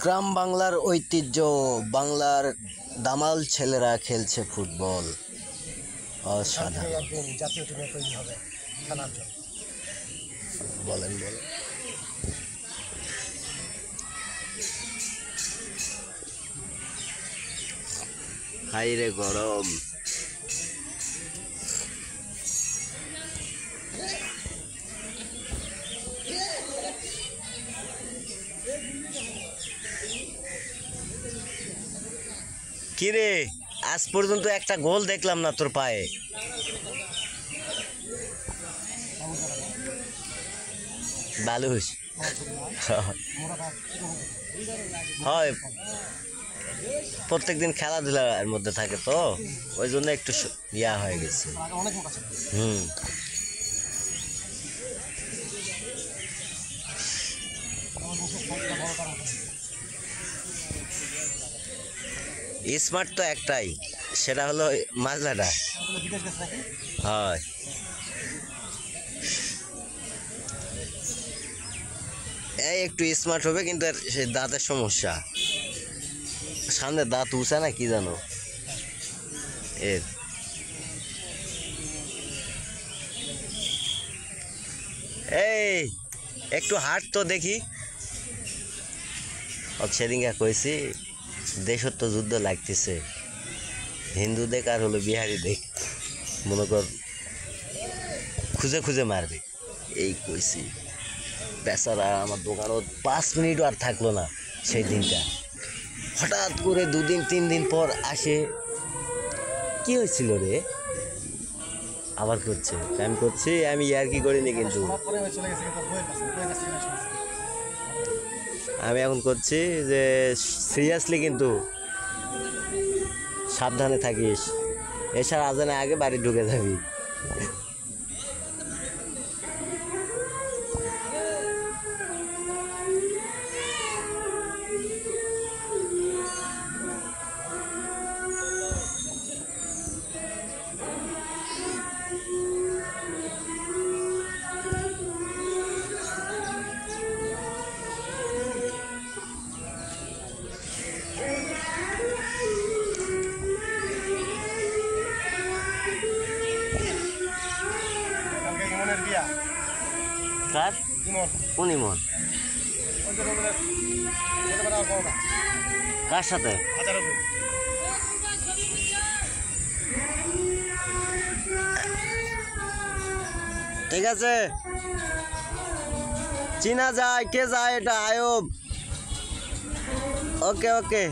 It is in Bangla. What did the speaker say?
গ্রাম বাংলার ঐতিহ্য, বাংলার দামাল ছেলেরা খেলছে ফুটবল। অসাধারণ। একদিন জাতীয় টিমে তৈরি হবে খেলার জন্য। বলেন। হাইরে গরম। কিরে, আজ পর্যন্ত একটা গোল দেখলাম না তোর পায়ে। বালুস হয়, প্রত্যেকদিন খেলাধুলার মধ্যে থাকে তো ওই জন্য একটু ইয়া হয়ে গেছে। স্মার্ট তো একটাই, সেটা হলো মাজলাটা। হয়, এই একটু স্মার্ট হবে, কিন্তু সেই দাঁতের সমস্যা, সামনে দাঁত উঁচা না কি জানো এর। এই একটু হাট তো দেখি। সেদিনকে কইছি দেশত্ব যুদ্ধ লাগতেছে, হিন্দু দেখ আর হলো বিহারি দেখ, মনে কর খুঁজে খুঁজে মারবে, এই কইছি। বেচারা আমার দোকানও 5 মিনিটও আর থাকলো না সেই দিনটা। হঠাৎ করে 2 দিন 3 দিন পর আসে, কি হয়েছিল রে, আবার করছে। আমি করছি, আমি আর কি করিনি, কিন্তু আমি এখন করছি যে সিরিয়াসলি, কিন্তু সাবধানে থাকিস, এছাড় আজানের আগে বাড়ি ঢুকে যাবি। কার সাথে? ঠিক আছে, চিনা যায়, কে যায়, এটা আয়ব। ওকে।